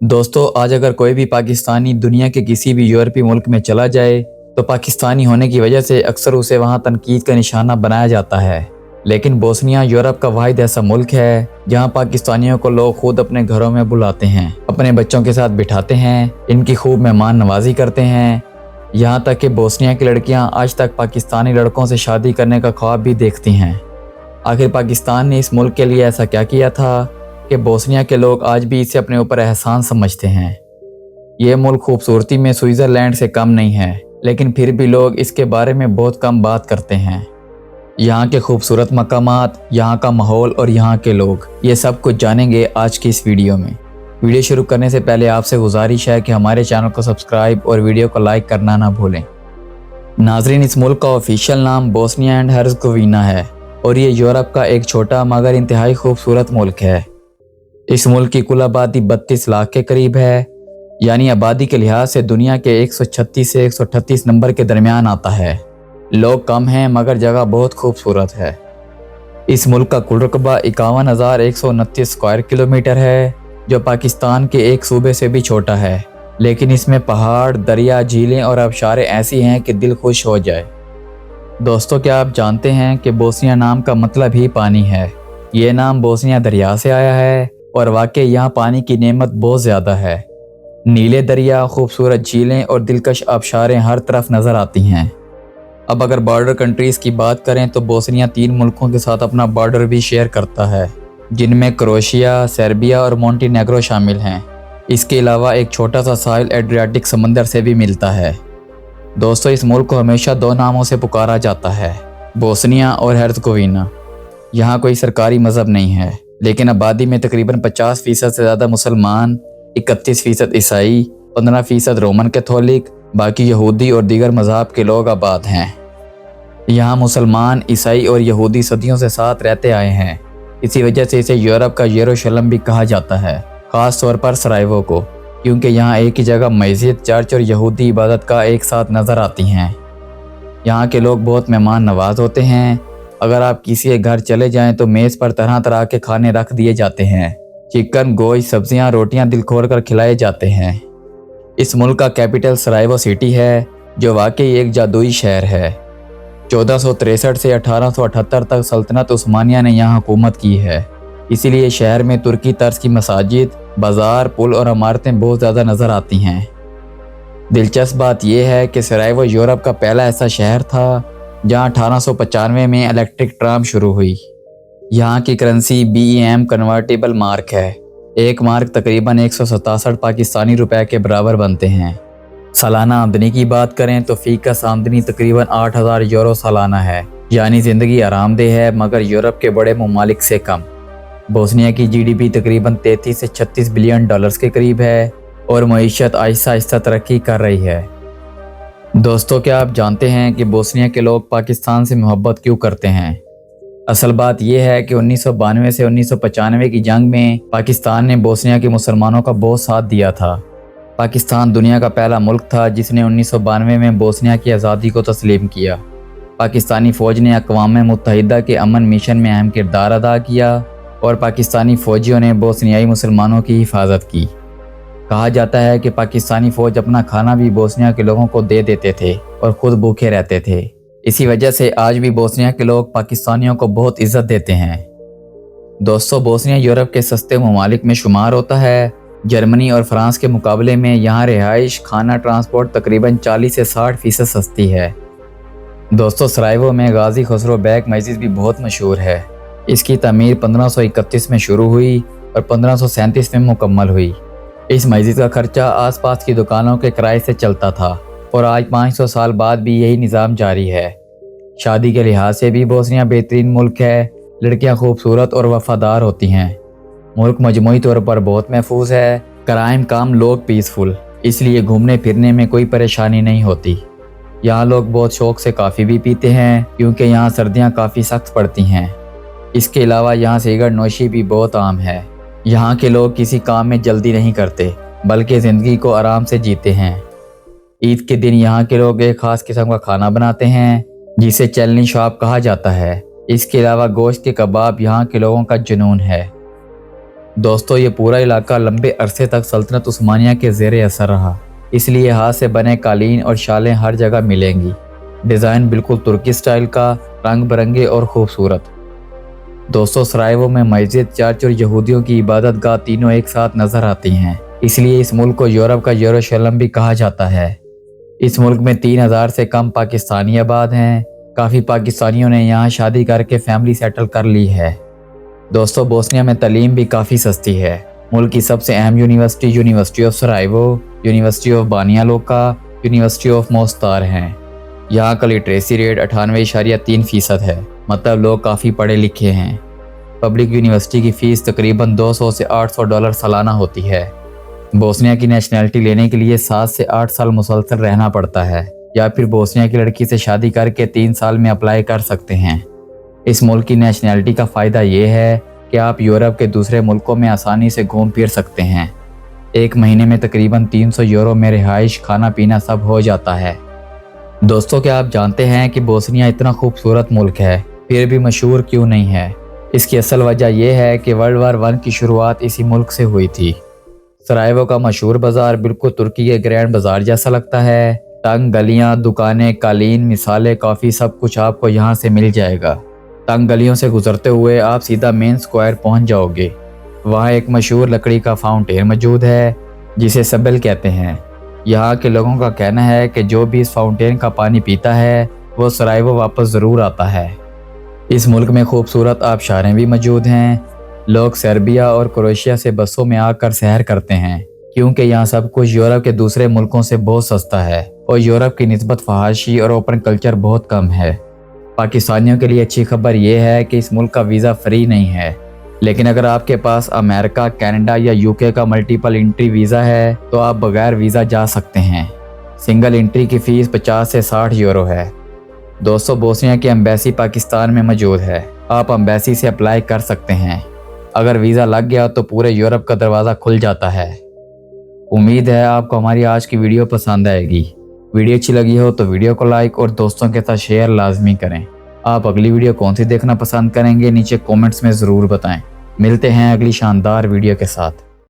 दोस्तों, आज अगर कोई भी पाकिस्तानी दुनिया के किसी भी यूरोपीय मुल्क में चला जाए तो पाकिस्तानी होने की वजह से अक्सर उसे वहां तनकीद का निशाना बनाया जाता है। लेकिन बोस्निया यूरोप का वाहिद ऐसा मुल्क है जहां पाकिस्तानियों को लोग खुद अपने घरों में बुलाते हैं, अपने बच्चों के साथ बिठाते हैं, इनकी खूब मेहमान नवाजी करते हैं। यहाँ तक कि बोस्निया की लड़कियाँ आज तक पाकिस्तानी लड़कों से शादी करने का ख्वाब भी देखती हैं। आखिर पाकिस्तान ने इस मुल्क के लिए ऐसा क्या किया था कि बोस्निया के लोग आज भी इसे अपने ऊपर एहसान समझते हैं। ये मुल्क खूबसूरती में स्विट्ज़रलैंड से कम नहीं है, लेकिन फिर भी लोग इसके बारे में बहुत कम बात करते हैं। यहाँ के खूबसूरत मकामात, यहाँ का माहौल और यहाँ के लोग, ये सब कुछ जानेंगे आज की इस वीडियो में। वीडियो शुरू करने से पहले आपसे गुजारिश है कि हमारे चैनल को सब्सक्राइब और वीडियो को लाइक करना ना भूलें। नाजरीन, इस मुल्क का ऑफिशियल नाम बोस्निया एंड हर्ज़गोविना है और ये यूरोप का एक छोटा मगर इंतहाई खूबसूरत मुल्क है। इस मुल्क की कुल आबादी 32 लाख के करीब है, यानी आबादी के लिहाज से दुनिया के 136 से 138 नंबर के दरमियान आता है। लोग कम हैं मगर जगह बहुत खूबसूरत है। इस मुल्क का कुल रकबा 51,129 स्क्वायर किलोमीटर है, जो पाकिस्तान के एक सूबे से भी छोटा है। लेकिन इसमें पहाड़, दरिया, झीलें और आबशारें ऐसी हैं कि दिल खुश हो जाए। दोस्तों, क्या आप जानते हैं कि बोस्निया नाम का मतलब ही पानी है। ये नाम बोस्निया दरिया से आया है और वाकई यहाँ पानी की नेमत बहुत ज़्यादा है। नीले दरिया, खूबसूरत झीलें और दिलकश आबशारें हर तरफ नज़र आती हैं। अब अगर बॉर्डर कंट्रीज़ की बात करें तो बोस्निया 3 मुल्कों के साथ अपना बॉर्डर भी शेयर करता है, जिनमें क्रोएशिया, सर्बिया और मोंटेनेग्रो शामिल हैं। इसके अलावा एक छोटा सा साहिल एड्रियाटिक समंदर से भी मिलता है। दोस्तों, इस मुल्क को हमेशा 2 नामों से पुकारा जाता है, बोस्निया और हर्ज़गोविना। यहाँ कोई सरकारी मज़हब नहीं है, लेकिन आबादी में तकरीबन 50% से ज़्यादा मुसलमान, 31% ईसाई, 15% रोमन कैथोलिक, बाकी यहूदी और दीगर मज़हब के लोग आबाद हैं। यहाँ मुसलमान, ईसाई और यहूदी सदियों से साथ रहते आए हैं। इसी वजह से इसे यूरोप का यरूशलेम भी कहा जाता है, ख़ास तौर पर सराइवो को, क्योंकि यहाँ एक ही जगह मस्जिद, चर्च और यहूदी इबादत का एक साथ नज़र आती हैं। यहाँ के लोग बहुत मेहमान नवाज होते हैं। अगर आप किसी के घर चले जाएं तो मेज़ पर तरह तरह के खाने रख दिए जाते हैं। चिकन, गोश्त, सब्जियां, रोटियां दिल खोल कर खिलाए जाते हैं। इस मुल्क का कैपिटल सराइवो सिटी है, जो वाकई एक जादुई शहर है। 1463 से 1878 तक सल्तनत उस्मानिया ने यहाँ हुकूमत की है। इसीलिए शहर में तुर्की तर्ज की मसाजिद, बाजार, पुल और इमारतें बहुत ज़्यादा नज़र आती हैं। दिलचस्प बात यह है कि सराइवो यूरोप का पहला ऐसा शहर था जहाँ 1895 में इलेक्ट्रिक ट्राम शुरू हुई। यहाँ की करेंसी BEM कन्वर्टेबल मार्क है। एक मार्क तकरीबन 167 पाकिस्तानी रुपए के बराबर बनते हैं। सालाना आमदनी की बात करें तो फीकस आमदनी तकरीबन 8,000 यूरो सालाना है, यानी ज़िंदगी आरामदेह है मगर यूरोप के बड़े ममालिक से कम। बोस्निया की GDP तकरीबन 33 से 36 बिलियन डॉलर्स के करीब है और मईशत आहिस्ता आहिस्ता तरक्की कर रही है। दोस्तों, क्या आप जानते हैं कि बोस्निया के लोग पाकिस्तान से मोहब्बत क्यों करते हैं? असल बात यह है कि 1992 से 1995 की जंग में पाकिस्तान ने बोस्निया के मुसलमानों का बहुत साथ दिया था। पाकिस्तान दुनिया का पहला मुल्क था जिसने 1992 में बोस्निया की आज़ादी को तस्लीम किया। पाकिस्तानी फ़ौज ने अक़वाम मुत्तहिदा के अमन मिशन में अहम किरदार अदा किया और पाकिस्तानी फ़ौजियों ने बोस्नियाई मुसलमानों की हिफाजत की। कहा जाता है कि पाकिस्तानी फ़ौज अपना खाना भी बोस्निया के लोगों को दे देते थे और ख़ुद भूखे रहते थे। इसी वजह से आज भी बोस्निया के लोग पाकिस्तानियों को बहुत इज्जत देते हैं। दोस्तों, बोस्निया यूरोप के सस्ते ममालिक में शुमार होता है। जर्मनी और फ्रांस के मुकाबले में यहाँ रिहाइश, खाना, ट्रांसपोर्ट तकरीबन 40 से 60% सस्ती है। दोस्तों, सराइवो में गाजी खसरो बेग मस्जिद भी बहुत मशहूर है। इसकी तमीर 1531 में शुरू हुई और 1537 में मुकम्मल हुई। इस मस्जिद का खर्चा आसपास की दुकानों के किराए से चलता था और आज 500 साल बाद भी यही निज़ाम जारी है। शादी के लिहाज से भी बोस्निया बेहतरीन मुल्क है। लड़कियां खूबसूरत और वफादार होती हैं। मुल्क मजमूई तौर पर बहुत महफूज है। क्राइम कम, लोग पीसफुल, इसलिए घूमने फिरने में कोई परेशानी नहीं होती। यहाँ लोग बहुत शौक से काफ़ी भी पीते हैं क्योंकि यहाँ सर्दियाँ काफ़ी सख्त पड़ती हैं। इसके अलावा यहाँ सिगरेट नोशी भी बहुत आम है। यहाँ के लोग किसी काम में जल्दी नहीं करते बल्कि ज़िंदगी को आराम से जीते हैं। ईद के दिन यहाँ के लोग एक ख़ास किस्म का खाना बनाते हैं जिसे चलनी शाप कहा जाता है। इसके अलावा गोश्त के कबाब यहाँ के लोगों का जुनून है। दोस्तों ये पूरा इलाका लंबे अरसे तक सल्तनत उस्मानिया के ज़ेर असर रहा, इसलिए हाथ से बने कालीन और शालें हर जगह मिलेंगी। डिज़ाइन बिल्कुल तुर्की स्टाइल का, रंग बिरंगे और खूबसूरत। दोस्तों सरायवो में मस्जिद, चर्च और यहूदियों की इबादत गाह तीनों एक साथ नजर आती हैं, इसलिए इस मुल्क को यूरोप का यरूशलेम भी कहा जाता है। इस मुल्क में 3000 से कम पाकिस्तानी आबाद हैं। काफ़ी पाकिस्तानियों ने यहाँ शादी करके फैमिली सेटल कर ली है। दोस्तों बोस्निया में तालीम भी काफ़ी सस्ती है। मुल्क की सबसे अहम university university of Sarajevo, university of Banja Luka, university of मोस्तार हैं। यहाँ का लिटरेसी रेट 98.3% है, मतलब लोग काफ़ी पढ़े लिखे हैं। पब्लिक यूनिवर्सिटी की फ़ीस तकरीबन $200 से $800 सालाना होती है। बोस्निया की नेशनैलिटी लेने के लिए 7 से 8 साल मुसलसल रहना पड़ता है, या फिर बोस्निया की लड़की से शादी करके 3 साल में अप्लाई कर सकते हैं। इस मुल्क की नेशनैलिटी का फ़ायदा ये है कि आप यूरोप के दूसरे मुल्कों में आसानी से घूम फिर सकते हैं। एक महीने में तकरीबन 300 यूरो में रिहाइश, खाना पीना सब हो जाता है। दोस्तों क्या आप जानते हैं कि बोस्निया इतना खूबसूरत मुल्क है फिर भी मशहूर क्यों नहीं है? इसकी असल वजह यह है कि वर्ल्ड वार 1 की शुरुआत इसी मुल्क से हुई थी। सरायवो का मशहूर बाजार बिल्कुल तुर्की के ग्रैंड बाजार जैसा लगता है। तंग गलियां, दुकानें, कालीन, मिसालें, कॉफ़ी, सब कुछ आपको यहाँ से मिल जाएगा। तंग गलियों से गुजरते हुए आप सीधा मेन स्क्वायर पहुँच जाओगे। वहाँ एक मशहूर लकड़ी का फाउंटेन मौजूद है जिसे सबल कहते हैं। यहाँ के लोगों का कहना है कि जो भी इस फाउंटेन का पानी पीता है वो सरायवो वापस ज़रूर आता है। इस मुल्क में खूबसूरत आबशारें भी मौजूद हैं। लोग सर्बिया और क्रोएशिया से बसों में आकर सैर करते हैं, क्योंकि यहाँ सब कुछ यूरोप के दूसरे मुल्कों से बहुत सस्ता है और यूरोप की निस्बत फहाशी और ओपन कल्चर बहुत कम है। पाकिस्तानियों के लिए अच्छी खबर यह है कि इस मुल्क का वीज़ा फ्री नहीं है, लेकिन अगर आपके पास अमेरिका, कनाडा या यूके का मल्टीपल एंट्री वीज़ा है तो आप बगैर वीज़ा जा सकते हैं। सिंगल एंट्री की फ़ीस 50 से 60 यूरो है। दोस्तों बोस्निया की एम्बेसी पाकिस्तान में मौजूद है, आप एम्बेसी से अप्लाई कर सकते हैं। अगर वीज़ा लग गया तो पूरे यूरोप का दरवाज़ा खुल जाता है। उम्मीद है आपको हमारी आज की वीडियो पसंद आएगी। वीडियो अच्छी लगी हो तो वीडियो को लाइक और दोस्तों के साथ शेयर लाजमी करें। आप अगली वीडियो कौन सी देखना पसंद करेंगे नीचे कमेंट्स में ज़रूर बताएं। मिलते हैं अगली शानदार वीडियो के साथ।